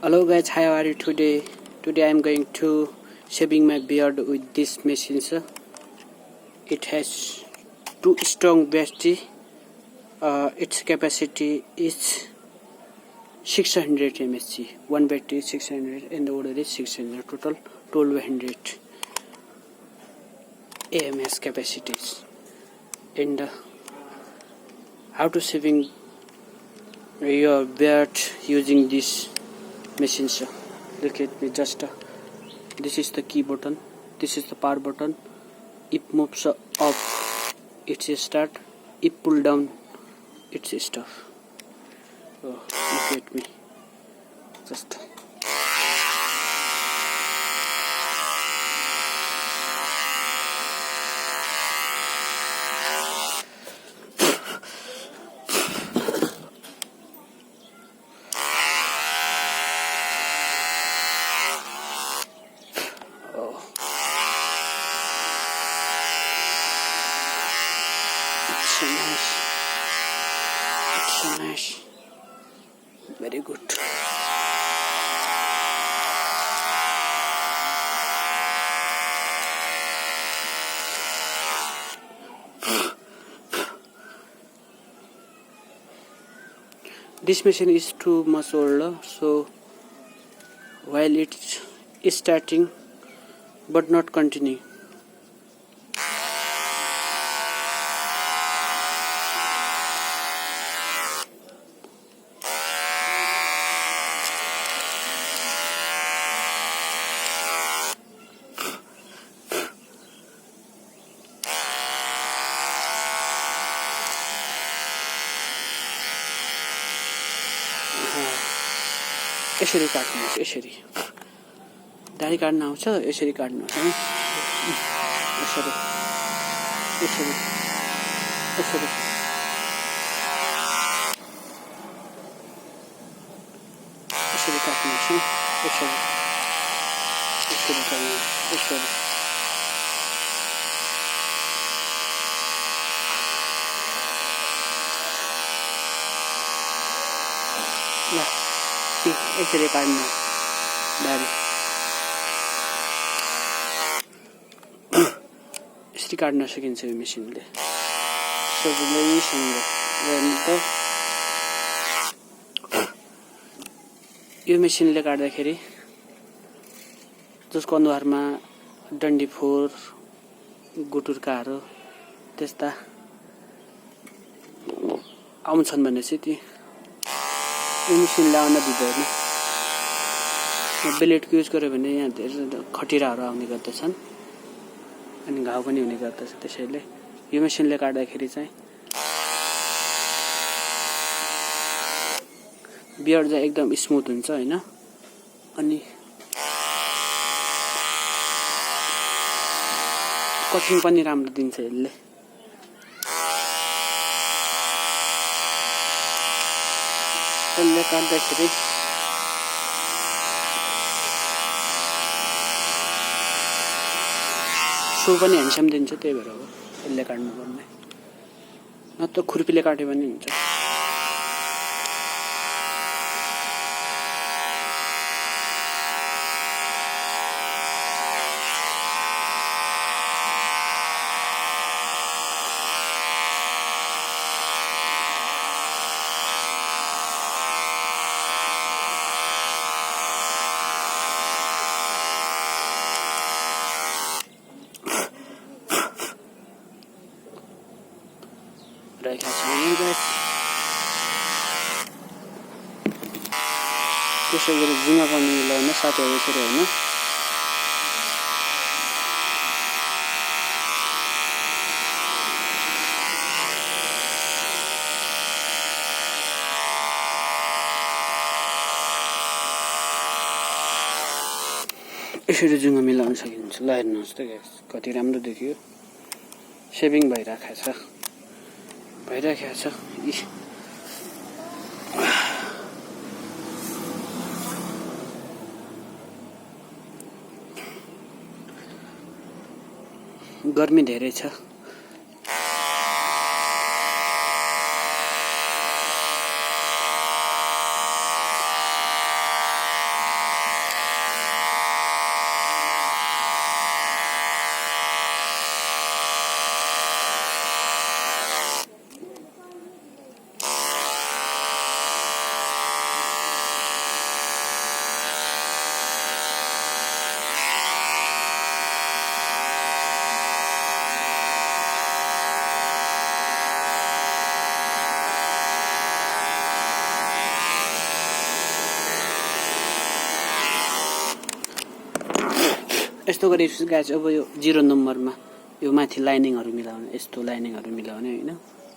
Hello guys, how are you today? Today I am going to shaving my beard with this machine. Sir. It has two strong battery. Its capacity is 600 mAh. One battery is 600 and the other is 600. Total 1200 AMS capacities. And how to shaving your beard using this machine, sir. Look at me, just this is the key button, this is the power button. If moves up, it's a start. If pull down, it's a stop. Oh, look at me, just so nice. It's so nice. Very good. This machine is too much older, so while it's starting but not continuing. यसरी काट्नुहोस्, यसरी दाढी काट्न आउँछ, यसरी काट्नुहोस् है, यसरी यसरी यसरी यसरी काट्नुहोस् है, यसरी यसरी काट्नुहोस्, यसरी ल यसरी काट्नु दाढी, यसरी काट्न सकिन्छ यो मेसिनले सजिलैसँग। यो मेसिनले काट्दाखेरि जसको अनुहारमा डन्डीफोर, गुटुर्काहरू त्यस्ता आउँछन् भने चाहिँ ती यो मेसिनले आउन दिँदैन। ब्लेडको युज गर्यो भने यहाँ धेरै खटिराहरू आउने गर्दछन् अनि घाउ पनि हुने गर्दछ। त्यसैले यो मेसिनले काट्दाखेरि चाहिँ बियर्ड चाहिँ एकदम स्मुथ हुन्छ हैन, अनि कटिङ पनि राम्रो दिन्छ यसले। यसले काट्दाखेरि सो पनि ह्यान्डसम दिन्छ, त्यही भएर हो यसले काट्नु पर्ने, नत्र खुर्पीले काट्यो भने हुन्छ। रहेका छौँ गाइस, त्यसै गरी जुङ्गा पनि मिलाउन साथीहरू यसरी होइन। यसरी जुङ्गा मिलाउन सकिन्छ। ल हेर्नुहोस् त गाइस, कति राम्रो देखियो, सेभिङ भइरहेको छ। गर्मी धेरै छ, यस्तो गरेपछि गाइस अब यो 0 नम्बरमा यो माथि लाइनिङहरु मिलाउने, यस्तो लाइनिङहरु मिलाउने हैन,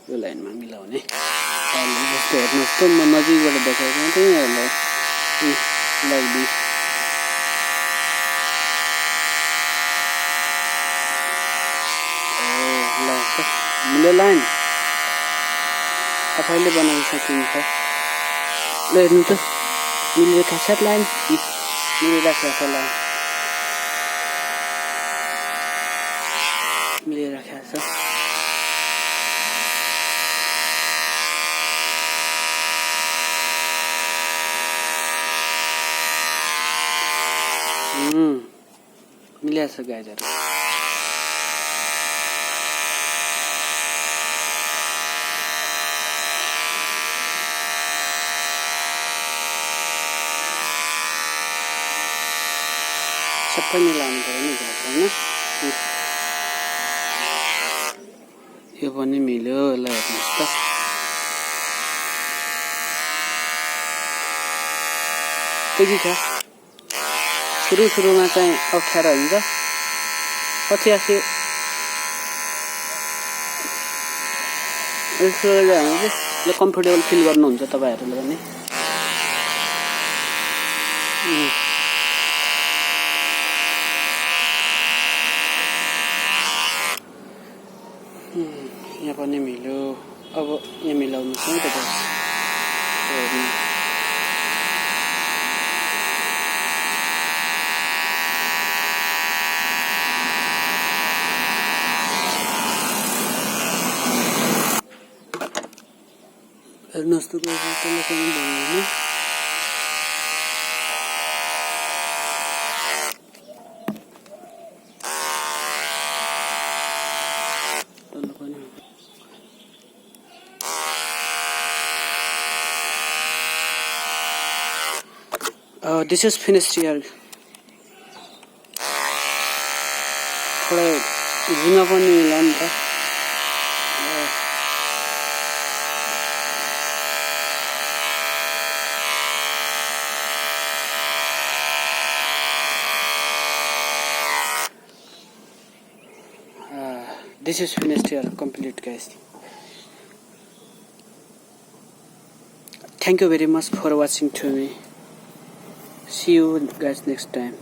यो लाइनमा मिलाउने। अनि जस्तो हेर्नुस् त म नजिकबाट देखाएको थिएँ यहाँलाई लाइक दिस। ल त मिल्यो लाइन आफैले बनाउन सकिन्छ। ल हेर्नु त मिलेको छ लाइन, मिलिरहेको छ लाइन, मिलिरहेको छ। मिलेको छ गाइजहरु। सबै मिलाउनु पर्यो नि गाइस हैन। यो पनि मिल्यो। ल हेर्नुस् त त्यही छ। सुरुमा चाहिँ अप्ठ्यारो हुन्छ, पछि यसो कम्फर्टेबल फिल गर्नुहुन्छ तपाईहरुले पनि। यहाँ पनि मिल्यो। अब यहाँ मिलाउनु छ नि त गाइस। हेर्नुस् त तलसम्म भयो हैन। This is finished here. थोड़ा जिमा पनि मिलाउनु त। This is finished here, complete guys. Thank you very much for watching to me. See you guys next time.